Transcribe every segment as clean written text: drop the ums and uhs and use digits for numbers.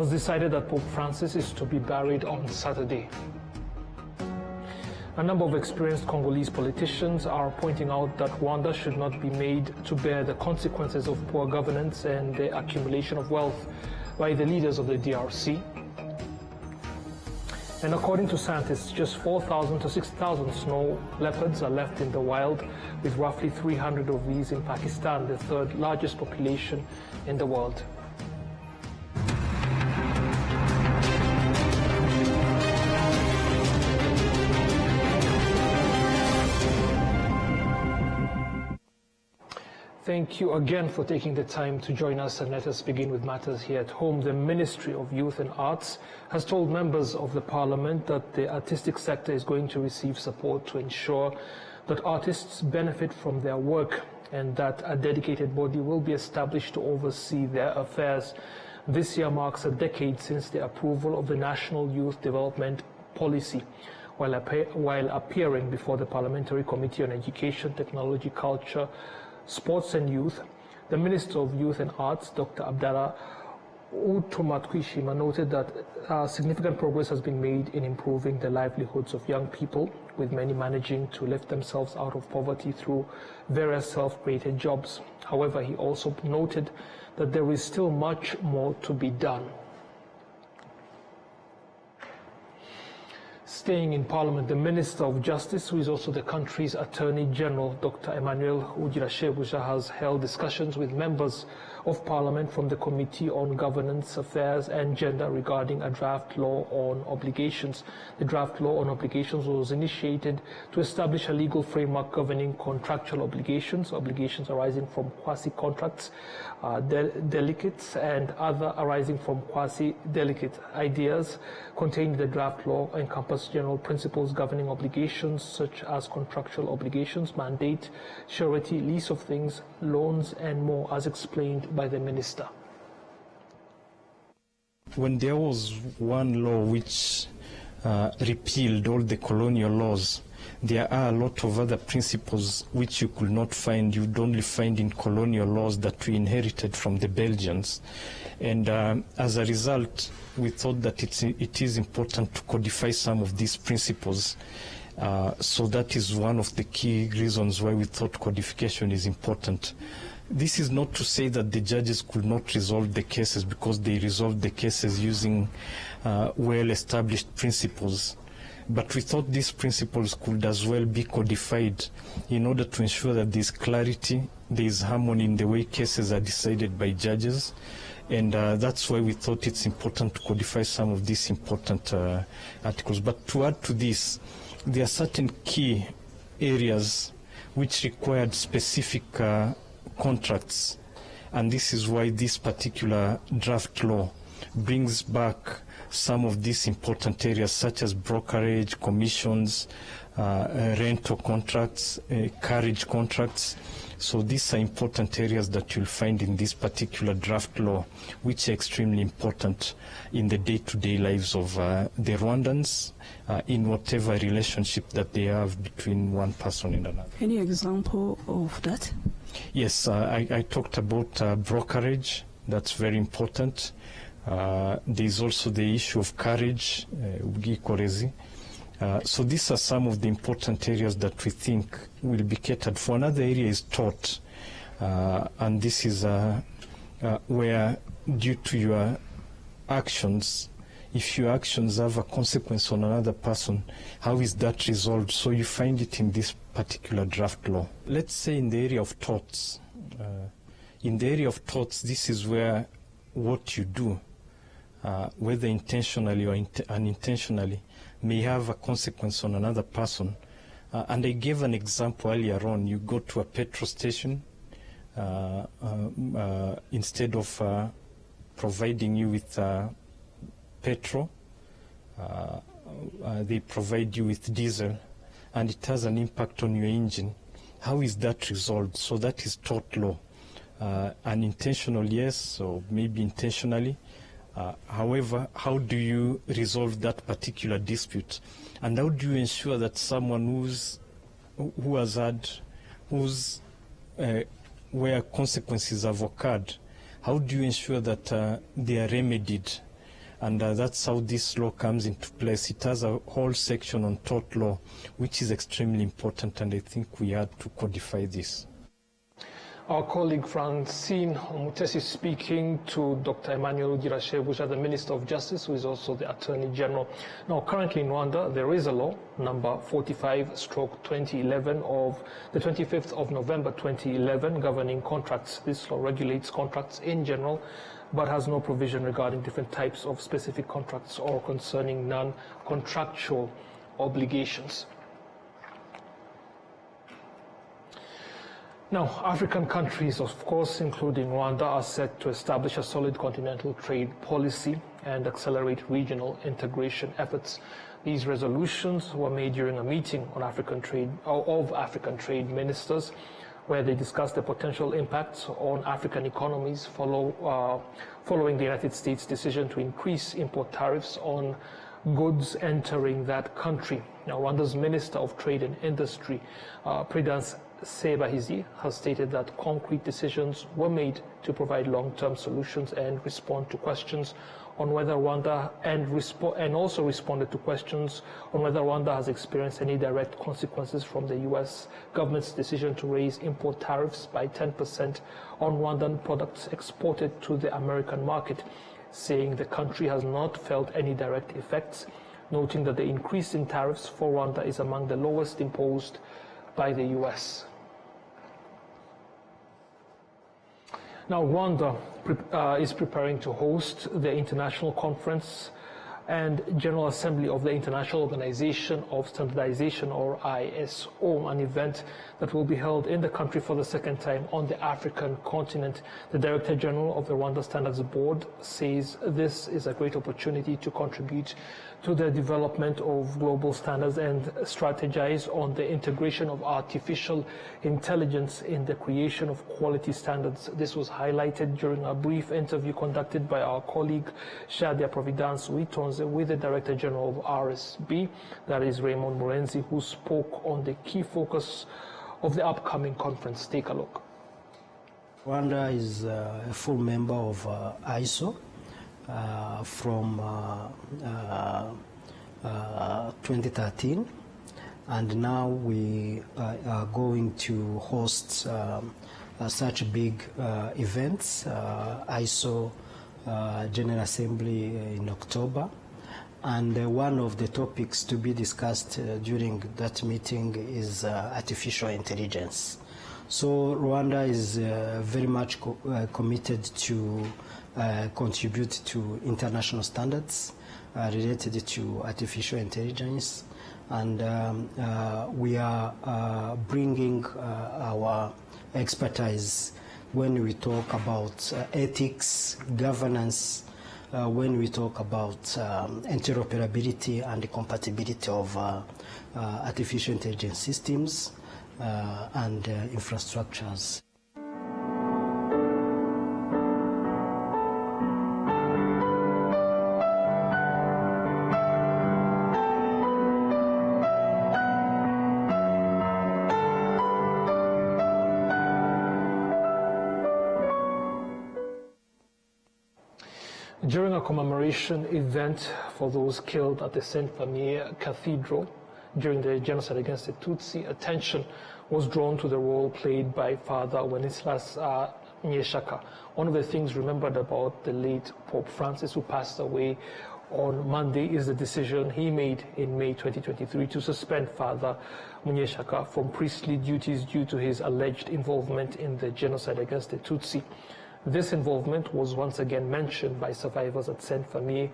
It was decided that Pope Francis is to be buried on Saturday. A number of experienced Congolese politicians are pointing out that Rwanda should not be made to bear the consequences of poor governance and the accumulation of wealth by the leaders of the DRC. And according to scientists, just 4,000 to 6,000 snow leopards are left in the wild, with roughly 300 of these in Pakistan, the third largest population in the world. Thank you again for taking the time to join us, and let us begin with matters here at home. The Ministry of Youth and Arts has told members of the Parliament that the artistic sector is going to receive support to ensure that artists benefit from their work, and that a dedicated body will be established to oversee their affairs. This year marks a decade since the approval of the National Youth Development Policy. While appearing before the Parliamentary Committee on Education, Technology, Culture, Sports and Youth, the Minister of Youth and Arts, Dr. Abdallah Utumatwishima, noted that significant progress has been made in improving the livelihoods of young people, with many managing to lift themselves out of poverty through various self-created jobs. However, he also noted that there is still much more to be done. Staying in Parliament, the Minister of Justice, who is also the country's Attorney General, Dr. Emmanuel Ugirashebuja, has held discussions with members of Parliament from the Committee on Governance Affairs and Gender regarding a draft law on obligations. The draft law on obligations was initiated to establish a legal framework governing contractual obligations, obligations arising from quasi-contracts, delegates, and other arising from quasi-delegate. Ideas contained in the draft law encompass general principles governing obligations such as contractual obligations, mandate, surety, lease of things, loans, and more, as explained by the minister. When there was one law which repealed all the colonial laws, there are a lot of other principles which you could not find, you'd only find in colonial laws that we inherited from the Belgians. And as a result, we thought that it is important to codify some of these principles. So that is one of the key reasons why we thought codification is important. This is not to say that the judges could not resolve the cases, because they resolved the cases using well-established principles. But we thought these principles could as well be codified in order to ensure that there's clarity, there's harmony in the way cases are decided by judges. And that's why we thought it's important to codify some of these important articles. But to add to this, there are certain key areas which required specific contracts, and this is why this particular draft law brings back some of these important areas, such as brokerage, commissions, rental contracts, carriage contracts. So these are important areas that you'll find in this particular draft law, which are extremely important in the day-to-day lives of the Rwandans, in whatever relationship that they have between one person and another. Any example of that? Yes, I talked about brokerage. That's very important. There's also the issue of carriage, so these are some of the important areas that we think will be catered for. Another area is tort, and this is where, due to your actions, if your actions have a consequence on another person, how is that resolved? So you find it in this particular draft law. Let's say in the area of torts. In the area of torts, this is where what you do, whether intentionally or unintentionally, may have a consequence on another person. And I gave an example earlier on. You go to a petrol station, instead of providing you with petrol, they provide you with diesel, and it has an impact on your engine. How is that resolved? So that is tort law. Unintentional, yes, or maybe intentionally. However, how do you resolve that particular dispute? And how do you ensure that someone where consequences have occurred, how do you ensure that they are remedied And that's how this law comes into place. It has a whole section on tort law, which is extremely important, and I think we had to codify this. Our colleague Francine Omutesi speaking to Dr. Emmanuel Girashebuja, the Minister of Justice, who is also the Attorney General. Now, currently in Rwanda, there is a law, number 45/2011 of the 25th of November 2011, governing contracts. This law regulates contracts in general, but has no provision regarding different types of specific contracts or concerning non-contractual obligations. Now, African countries, of course, including Rwanda, are set to establish a solid continental trade policy and accelerate regional integration efforts. These resolutions were made during a meeting on African trade ministers, where they discussed the potential impacts on African economies following the United States' decision to increase import tariffs on goods entering that country. Now, Rwanda's Minister of Trade and Industry, Prudence Sebahizi, has stated that concrete decisions were made to provide long-term solutions and respond to questions on whether Rwanda and also responded to questions on whether Rwanda has experienced any direct consequences from the U.S. government's decision to raise import tariffs by 10% on Rwandan products exported to the American market, saying the country has not felt any direct effects, noting that the increase in tariffs for Rwanda is among the lowest imposed by the U.S. Now, Rwanda is preparing to host the International Conference and General Assembly of the International Organization of Standardization, or ISO, an event that will be held in the country for the second time on the African continent. The Director General of the Rwanda Standards Board says this is a great opportunity to contribute to the development of global standards and strategize on the integration of artificial intelligence in the creation of quality standards. This was highlighted during a brief interview conducted by our colleague Shadia Providence Witonze with the Director General of RSB, that is Raymond Murenzi, who spoke on the key focus of the upcoming conference. Take a look. Rwanda is a full member of ISO from 2013, and now we are going to host such big events, ISO General Assembly in October. And one of the topics to be discussed during that meeting is artificial intelligence. So Rwanda is very much committed to contribute to international standards related to artificial intelligence. And we are bringing our expertise when we talk about ethics, governance, when we talk about interoperability and the compatibility of artificial intelligence systems and infrastructures. During a commemoration event for those killed at the Saint Famille Cathedral during the genocide against the Tutsi, attention was drawn to the role played by Father Wenceslas Nyeshaka. One of the things remembered about the late Pope Francis, who passed away on Monday, is the decision he made in May 2023 to suspend Father Nyeshaka from priestly duties due to his alleged involvement in the genocide against the Tutsi. This involvement was once again mentioned by survivors at Saint Famille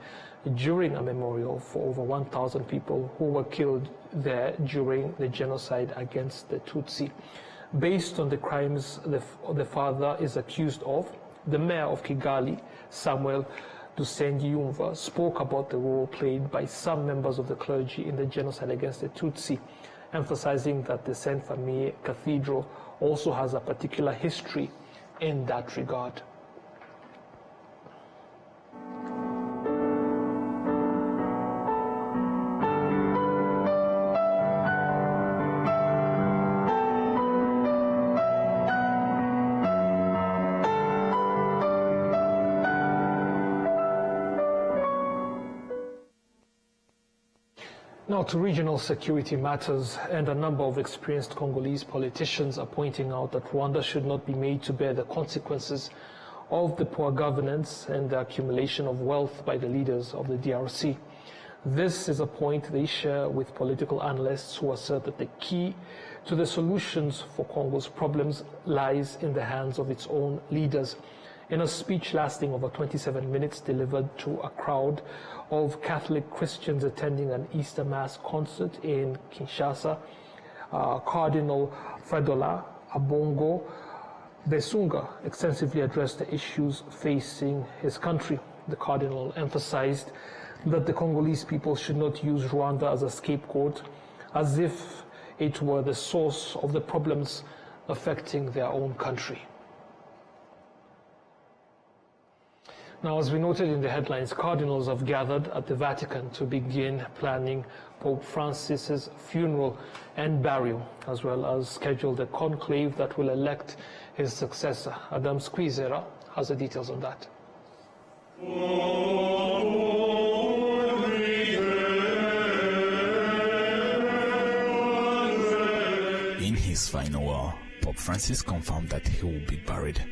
during a memorial for over 1,000 people who were killed there during the genocide against the Tutsi. Based on the crimes the father is accused of, the mayor of Kigali, Samuel Dusengiyumva, spoke about the role played by some members of the clergy in the genocide against the Tutsi, emphasizing that the Saint Famille Cathedral also has a particular history in that regard. Now to regional security matters, and a number of experienced Congolese politicians are pointing out that Rwanda should not be made to bear the consequences of the poor governance and the accumulation of wealth by the leaders of the DRC. This is a point they share with political analysts who assert that the key to the solutions for Congo's problems lies in the hands of its own leaders. In a speech lasting over 27 minutes delivered to a crowd of Catholic Christians attending an Easter Mass concert in Kinshasa, Cardinal Fredola Abongo Besunga extensively addressed the issues facing his country. The Cardinal emphasized that the Congolese people should not use Rwanda as a scapegoat, as if it were the source of the problems affecting their own country. Now, as we noted in the headlines, cardinals have gathered at the Vatican to begin planning Pope Francis's funeral and burial, as well as schedule the conclave that will elect his successor. Adam Squizera has the details on that. In his final hour, Pope Francis confirmed that he will be buried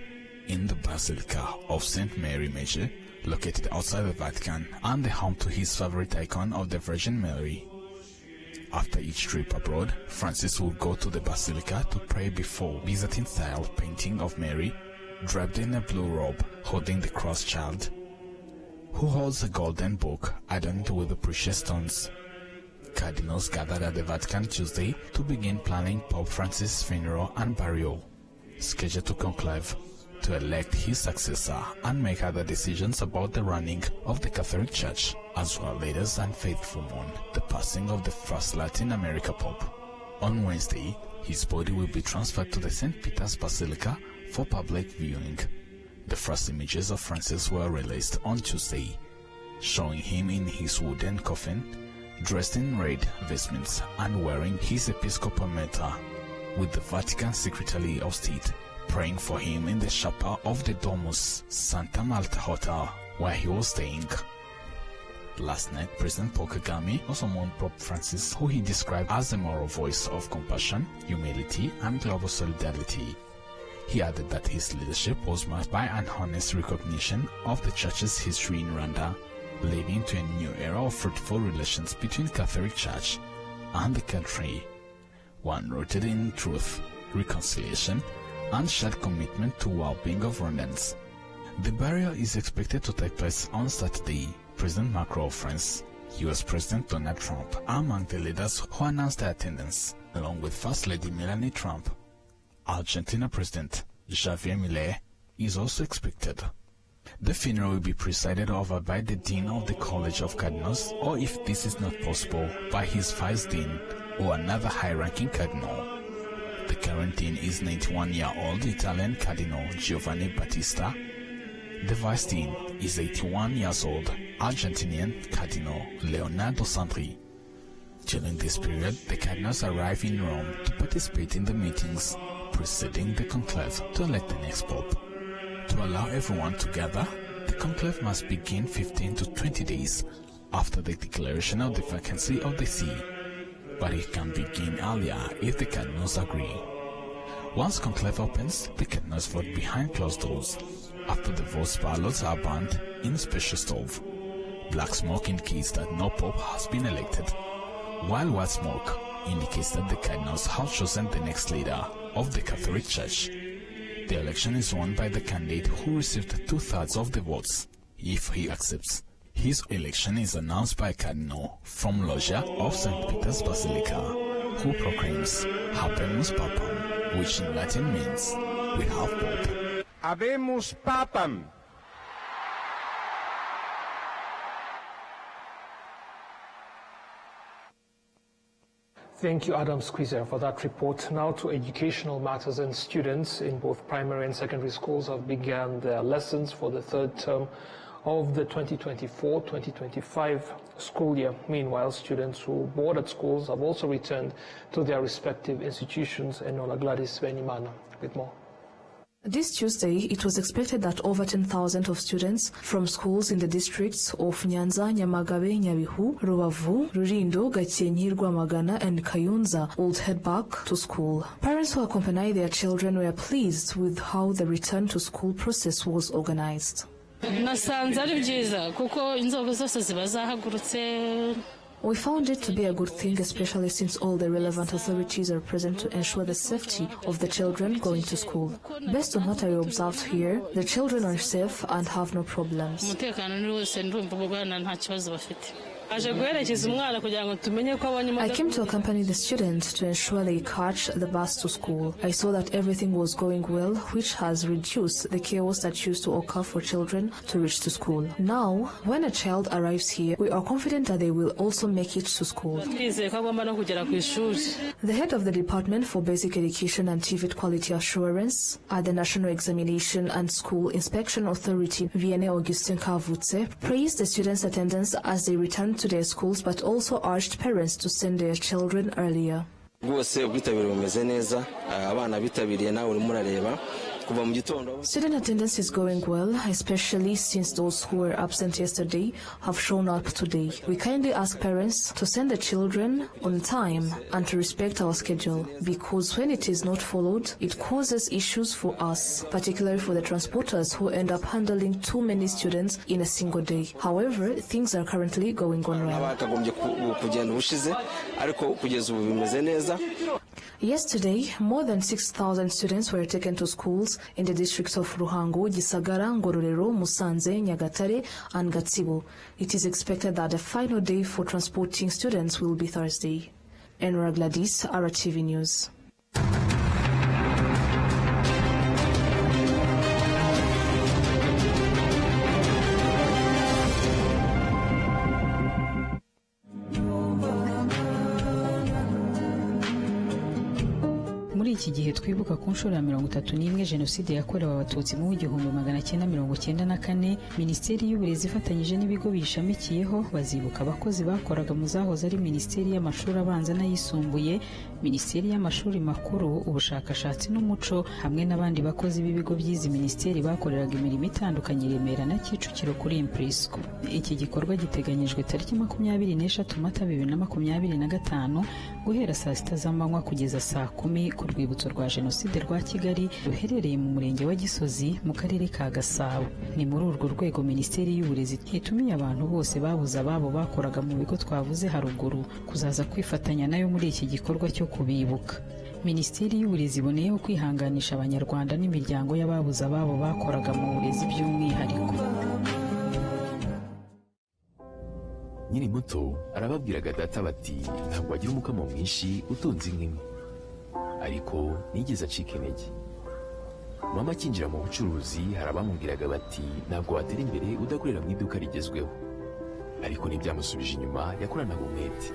in the Basilica of St. Mary Major, located outside the Vatican and the home to his favorite icon of the Virgin Mary. After each trip abroad, Francis will go to the Basilica to pray before Byzantine-style painting of Mary, draped in a blue robe, holding the cross child, who holds a golden book adorned with the precious stones. Cardinals gathered at the Vatican Tuesday to begin planning Pope Francis' funeral and burial, scheduled to conclave to elect his successor and make other decisions about the running of the Catholic Church, as well leaders and faithful mourn the passing of the first Latin America Pope. On Wednesday, his body will be transferred to the St. Peter's Basilica for public viewing. The first images of Francis were released on Tuesday, showing him in his wooden coffin, dressed in red vestments and wearing his episcopal mitre, with the Vatican Secretary of State praying for him in the chapel of the Domus Santa Marta Hotel, where he was staying. Last night, President Paul Kagame also mourned Pope Francis, who he described as a moral voice of compassion, humility, and global solidarity. He added that his leadership was marked by an honest recognition of the Church's history in Rwanda, leading to a new era of fruitful relations between Catholic Church and the country, one rooted in truth, reconciliation, and shared commitment to well-being of Rwandans. The burial is expected to take place on Saturday. President Macron of France, US President Donald Trump are among the leaders who announced their attendance, along with First Lady Melania Trump. Argentina President Javier Milei is also expected. The funeral will be presided over by the Dean of the College of Cardinals, or if this is not possible, by his Vice Dean or another high-ranking cardinal. The current dean is 91-year-old Italian Cardinal Giovanni Battista. The Vice Dean is 81 years old Argentinian Cardinal Leonardo Sandri. During this period, the cardinals arrive in Rome to participate in the meetings preceding the conclave to elect the next pope. To allow everyone to gather, the conclave must begin 15 to 20 days after the declaration of the vacancy of the see, but it can begin earlier if the cardinals agree. Once conclave opens, the cardinals vote behind closed doors. After the votes, ballots are burned in a special stove. Black smoke indicates that no pope has been elected, while white smoke indicates that the cardinals have chosen the next leader of the Catholic Church. The election is won by the candidate who received 2/3 of the votes. If he accepts, his election is announced by a cardinal from Loggia of St. Peter's Basilica, who proclaims Habemus Papam, which in Latin means, we have Pope. Habemus Papam. Thank you, Adam Squeezer, for that report. Now to educational matters, and students in both primary and secondary schools have begun their lessons for the third term of the 2024-2025 school year. Meanwhile, students who board at schools have also returned to their respective institutions. Enola Gladys Benimana with more. This Tuesday, it was expected that over 10,000 of students from schools in the districts of Nyanza, Nyamagabe, Nyabihu, Rubavu, Rulindo, Gakenke, Rwamagana and Kayonza would head back to school. Parents who accompanied their children were pleased with how the return to school process was organized. We found it to be a good thing, especially since all the relevant authorities are present to ensure the safety of the children going to school. Based on what I observed here, the children are safe and have no problems. I came to accompany the students to ensure they catch the bus to school. I saw that everything was going well, which has reduced the chaos that used to occur for children to reach to school. Now, when a child arrives here, we are confident that they will also make it to school. The head of the Department for Basic Education and TVET Quality Assurance at the National Examination and School Inspection Authority, Vianney Augustin Kavutse, praised the students' attendance as they returned to their schools, but also urged parents to send their children earlier. Student attendance is going well, especially since those who were absent yesterday have shown up today. We kindly ask parents to send the children on time and to respect our schedule, because when it is not followed, it causes issues for us, particularly for the transporters who end up handling too many students in a single day. However, things are currently going on well. Yesterday, more than 6,000 students were taken to schools in the districts of Ruhango, Gisagara, Ngororero, Musanze, Nyagatare and Gatsibo. It is expected that the final day for transporting students will be Thursday. Enra Gladys, RTV News. Muri iki gihe twibuka ku nshuro ya 31 Jenoside yakorewe Abatutsi mu 1994, Minisiteri y'Uburezi ifatanyije n'ibigo bishamikiyeho bazibuka abakozi bakoraga mu zahoze ari Minisiteri y'Amashuri Abanza n'Ayisumbuye, Minisiteri y'Amashuri Makuru, Ubushakashatsi n'Umuco hamwe n'abandi bakozi b'ibigo by'izi minisiteri bakoreraga imirimo itandukanye Remera na Kicukiro kuri Imprisco. Iki gikorwa giteganyijwe tariki 23 Mata 2025 guhera saa 6 z'amanywa kugeza saa 10 ku rwibutso rwa Jenoside rwa Kigali ruherereye mu murenge wa Gisozi mu karere ka Gasabo. Ni muri urwo rwego Minisiteri y'Uburezi itumiye abantu bose babuze ababo bakoraga mu bigo twavuze haruguru kuzaza kwifatanya nayo muri iki gikorwa cyo kubibuka. Minisiteri y'Uburezi iboneyeho kwihanganisha Abanyarwanda n'imiryango y'ababuze ababo bakoraga mu burezi by'umwihariko. Nyiri muto arababwiraga data bati ntabwo wagira umukamo mwinshi utunze inkwi, ariko nigeze acika intege. Mama akinjira mu bucuruzi harabamubwiraga bati ntabwo watera imbere udakorera mu iduka rigezweho, ariko ntibyamusubije inyuma, yakoranaga umwete.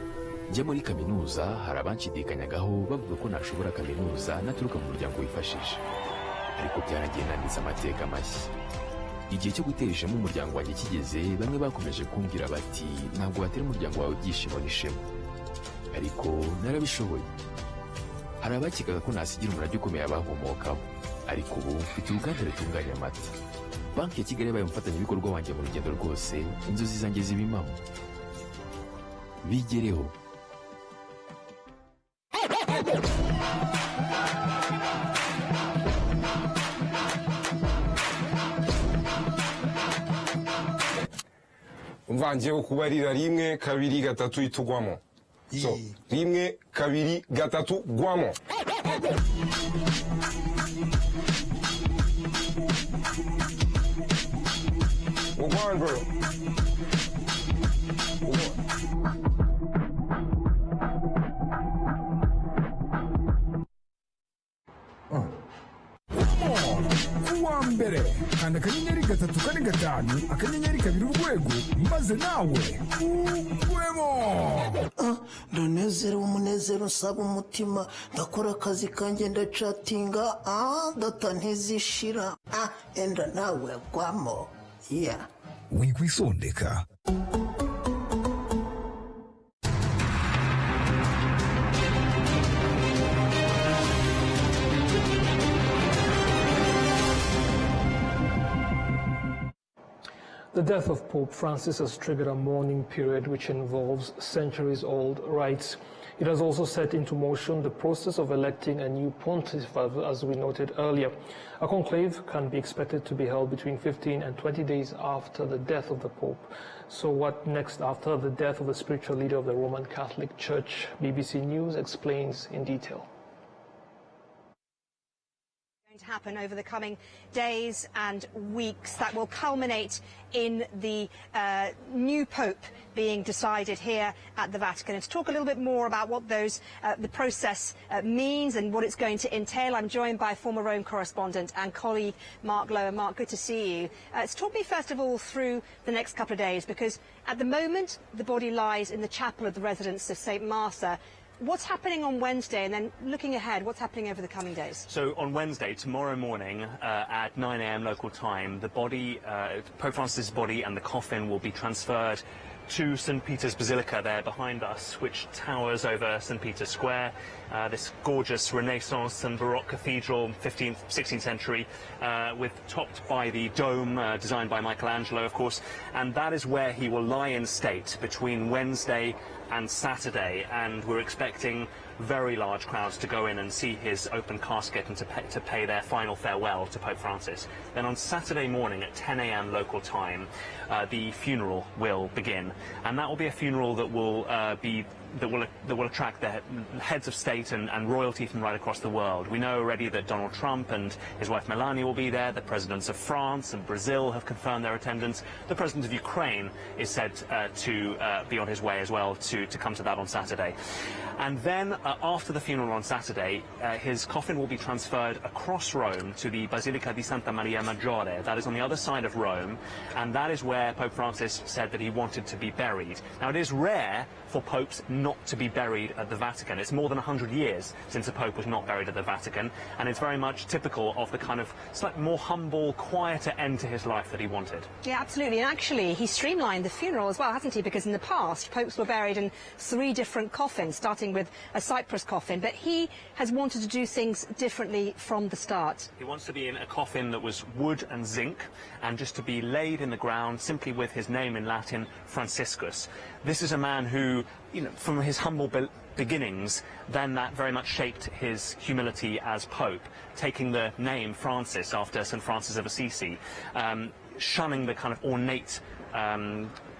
Njya muri kaminuza harabanshidikanyagaho bavuga ko nashobora kaminuza naturuka mu muryango wifashije, ariko byaragiye nanditse amateka mashya. Igihe cyo gutera ishema umuryango wanjye kigeze, bamwe bakomeje kumbwira bati ntabwo watera umuryango wawe ibyishimo n'ishema, ariko narabishoboye. Hari abakekaga ko nasigira umurage ukomeye abahomokaho, ariko ubu mfite uruganda rutunganya amata. Banki ya Kigali yabaye umufatanyabikorwa wanjye mu rugendo rwose, inzozi zanjye ziba impamo. Bigereho. Umvangiye kubarira 1 2 3 itugwamo. So, 1 2 3 gwamo. One, bro. Mbere kanda akanyenyeri 3 4 5 akanyenyeri 2 urwego maze nawe ugwemo. Ndanezero umunezero nsaba umutima, ndakora akazi kanjye ndacatinga data ntizishira enda nawe gwamo. Wikwisondeka. The death of Pope Francis has triggered a mourning period which involves centuries-old rites. It has also set into motion the process of electing a new pontiff, as we noted earlier. A conclave can be expected to be held between 15 and 20 days after the death of the Pope. So what next after the death of the spiritual leader of the Roman Catholic Church? BBC News explains in detail. To happen over the coming days and weeks that will culminate in the new Pope being decided here at the Vatican. And to talk a little bit more about what the process means and what it's going to entail, I'm joined by former Rome correspondent and colleague Mark Lower. Mark, good to see you. Talk me first of all through the next couple of days, because at the moment the body lies in the chapel of the residence of St. Martha. What's happening on Wednesday, and then looking ahead, what's happening over the coming days? So on Wednesday, tomorrow morning at 9 a.m. local time, the body, Pope Francis' body and the coffin will be transferred to St. Peter's Basilica there behind us, which towers over St. Peter's Square. This gorgeous Renaissance and Baroque cathedral, 15th, 16th century, topped by the dome designed by Michelangelo, of course. And that is where he will lie in state between Wednesday and Saturday, and we're expecting very large crowds to go in and see his open casket and to pay their final farewell to Pope Francis. Then on Saturday morning at 10 a.m. local time, the funeral will begin, and that will be a funeral that will attract the heads of state and royalty from right across the world. We know already that Donald Trump and his wife Melania will be there. The presidents of France and Brazil have confirmed their attendance. The president of Ukraine is said to be on his way as well to come to that on Saturday. And then after the funeral on Saturday, his coffin will be transferred across Rome to the Basilica di Santa Maria Maggiore. That is on the other side of Rome, and that is where Pope Francis said that he wanted to be buried. Now, it is rare for popes not to be buried at the Vatican. It's more than 100 years since a pope was not buried at the Vatican, and it's very much typical of the kind of slightly more humble, quieter end to his life that he wanted. Yeah, absolutely. And actually, he streamlined the funeral as well, hasn't he? Because in the past, popes were buried in 3 different coffins, starting with a Cyprus coffin. But he has wanted to do things differently from the start. He wants to be in a coffin that was wood and zinc, and just to be laid in the ground simply with his name in Latin, Franciscus. This is a man who, you know, from his humble beginnings, then that very much shaped his humility as Pope, taking the name Francis after St. Francis of Assisi, shunning the kind of ornate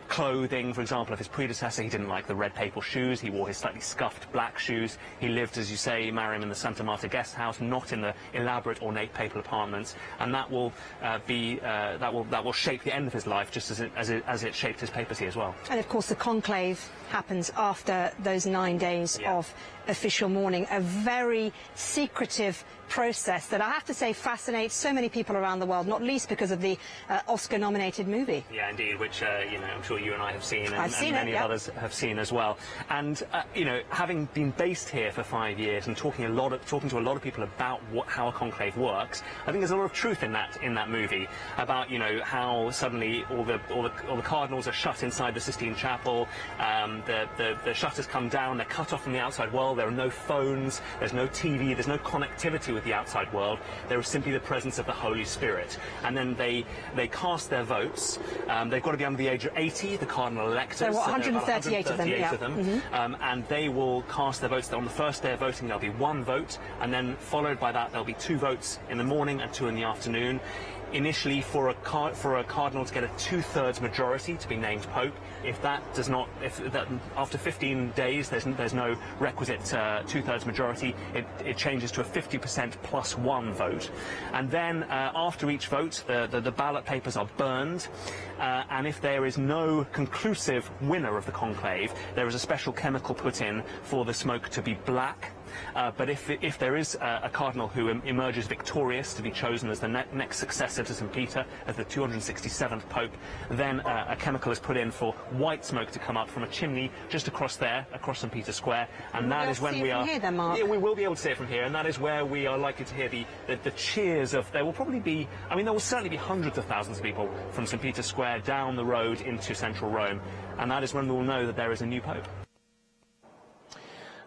clothing, for example, of his predecessor. He didn't like the red papal shoes. He wore his slightly scuffed black shoes. He lived, as you say, Mariam, in the Santa Marta guest house, not in the elaborate ornate papal apartments. And that will that will shape the end of his life, just as it shaped his papacy as well. And of course, the conclave happens after those 9 days of official mourning. A very secretive process that I have to say fascinates so many people around the world, not least because of the Oscar-nominated movie. Yeah, indeed, which you know, I'm sure you and I have seen, and many it, others have seen as well. And you know, having been based here for 5 years and talking to a lot of people about how a conclave works, I think there's a lot of truth in that movie about, you know, how suddenly all the cardinals are shut inside the Sistine Chapel. The shutters come down. They're cut off from the outside world. There are no phones. There's no TV. There's no connectivity with the outside world. There is simply the presence of the Holy Spirit. And then they cast their votes. They've got to be under the age of 80, the cardinal electors. There were 138 of them. Mm-hmm. And they will cast their votes. On the first day of voting, there'll be 1 vote, and then followed by that, there'll be 2 votes in the morning and 2 in the afternoon. Initially, for a cardinal to get a 2/3 majority to be named pope, if that after 15 days there's no requisite 2/3 majority, it changes to a 50% plus 1 vote, and then after each vote, the ballot papers are burned, and if there is no conclusive winner of the conclave, there is a special chemical put in for the smoke to be black. But if there is a cardinal who emerges victorious to be chosen as the next successor to St. Peter, as the 267th Pope, then a chemical is put in for white smoke to come up from a chimney just across St. Peter's Square, and that is when we are. Here, then, Mark. Yeah, we will be able to see it from here, and that is where we are likely to hear the cheers of. There will probably be. I mean, there will certainly be hundreds of thousands of people from St. Peter's Square down the road into central Rome, and that is when we will know that there is a new Pope.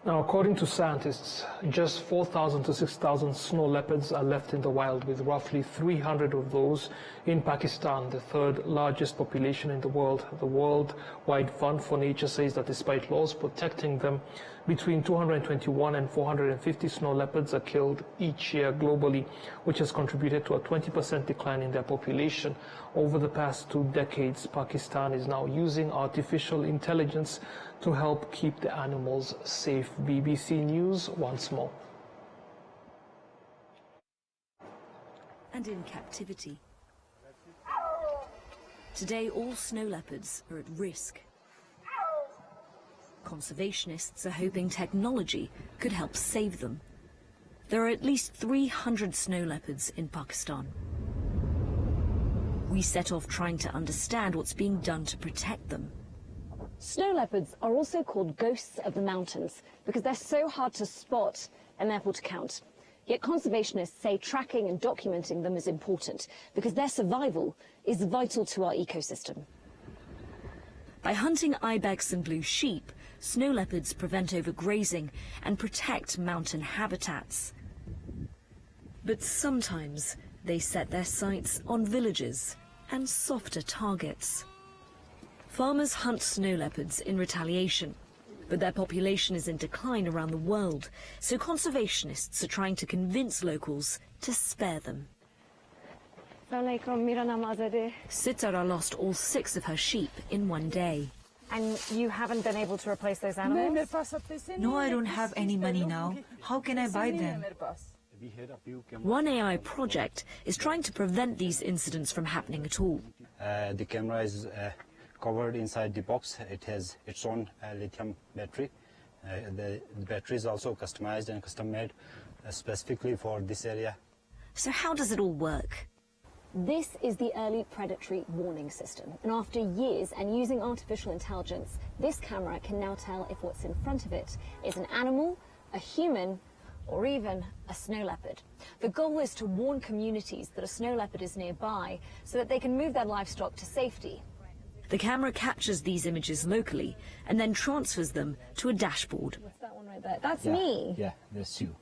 Now, according to scientists, just 4,000 to 6,000 snow leopards are left in the wild, with roughly 300 of those in Pakistan, the third largest population in the world. The Worldwide Fund for Nature says that despite laws protecting them, between 221 and 450 snow leopards are killed each year globally, which has contributed to a 20% decline in their population. Over the past 2 decades, Pakistan is now using artificial intelligence to help keep the animals safe. BBC News once more. And in captivity. Today, all snow leopards are at risk. Conservationists are hoping technology could help save them. There are at least 300 snow leopards in Pakistan. We set off trying to understand what's being done to protect them. Snow leopards are also called ghosts of the mountains because they're so hard to spot and therefore to count. Yet conservationists say tracking and documenting them is important because their survival is vital to our ecosystem. By hunting ibex and blue sheep, snow leopards prevent overgrazing and protect mountain habitats. But sometimes they set their sights on villages and softer targets. Farmers hunt snow leopards in retaliation, but their population is in decline around the world, so conservationists are trying to convince locals to spare them. Sitara lost all 6 of her sheep in one day. And you haven't been able to replace those animals? No, I don't have any money now. How can I buy them? One AI project is trying to prevent these incidents from happening at all. The camera is covered inside the box. It has its own lithium battery. The battery is also customized and custom made specifically for this area. So how does it all work? This is the early predatory warning system. And after years and using artificial intelligence, this camera can now tell if what's in front of it is an animal, a human, or even a snow leopard. The goal is to warn communities that a snow leopard is nearby so that they can move their livestock to safety. The camera captures these images locally and then transfers them to a dashboard. What's that one right there? That's me. Yeah, that's you.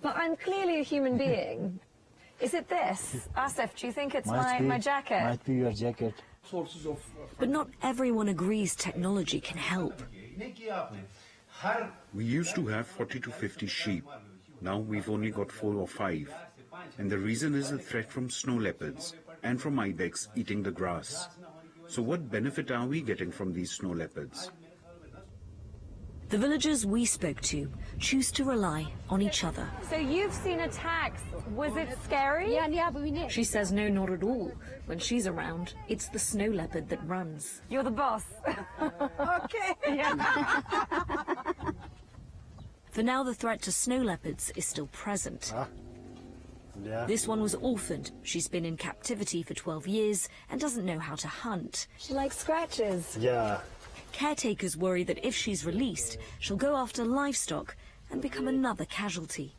But I'm clearly a human being. Is it this? Asif, do you think it's my jacket? Might be your jacket. But not everyone agrees technology can help. We used to have 40 to 50 sheep. Now we've only got 4 or 5. And the reason is the threat from snow leopards and from ibex eating the grass. So what benefit are we getting from these snow leopards? The villagers we spoke to choose to rely on each other. So you've seen attacks. Was it scary? She says no, not at all. When she's around, it's the snow leopard that runs. You're the boss. Okay. For now, the threat to snow leopards is still present. This one was orphaned. She's been in captivity for 12 years and doesn't know how to hunt. She likes scratches. Yeah. Caretakers worry that if she's released, she'll go after livestock and become another casualty.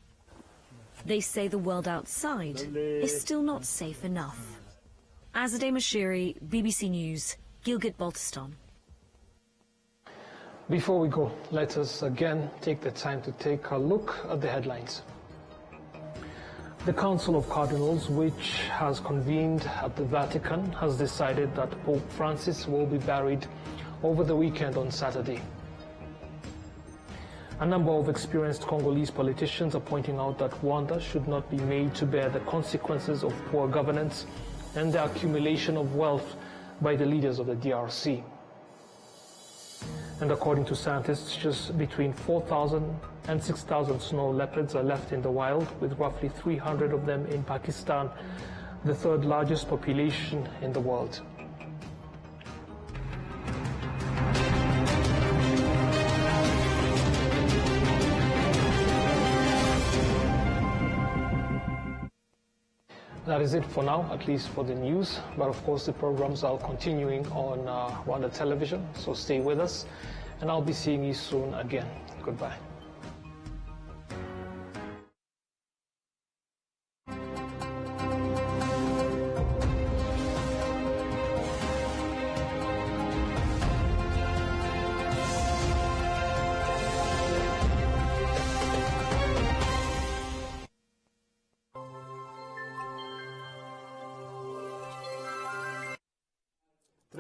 They say the world outside is still not safe enough. Azadeh Mashiri, BBC News, Gilgit-Baltistan. Before we go, let us again take the time to take a look at the headlines. The Council of Cardinals, which has convened at the Vatican, has decided that Pope Francis will be buried over the weekend on Saturday. A number of experienced Congolese politicians are pointing out that Rwanda should not be made to bear the consequences of poor governance and the accumulation of wealth by the leaders of the DRC. And according to scientists, just between 4,000 and 6,000 snow leopards are left in the wild, with roughly 300 of them in Pakistan, the third largest population in the world. That is it for now, at least for the news. But of course, the programs are continuing on Rwanda Television, so stay with us. And I'll be seeing you soon again. Goodbye.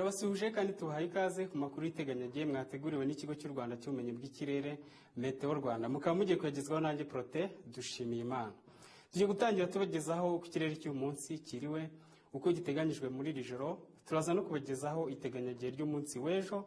turabasuhuje kandi tubahaye ikaze ku makuru y'iteganyagihe mwateguriwe n'ikigo cy'u Rwanda cy'ubumenyi bw'ikirere Meteo Rwanda, mukaba mugiye kugezwaho nanjye Prote dushimiye Imana. Tugiye gutangira tubagezaho uko ikirere cy'uyu munsi kiriwe, uko giteganyijwe muri iri joro. Turaza no kubagezaho iteganyagihe ry'umunsi w'ejo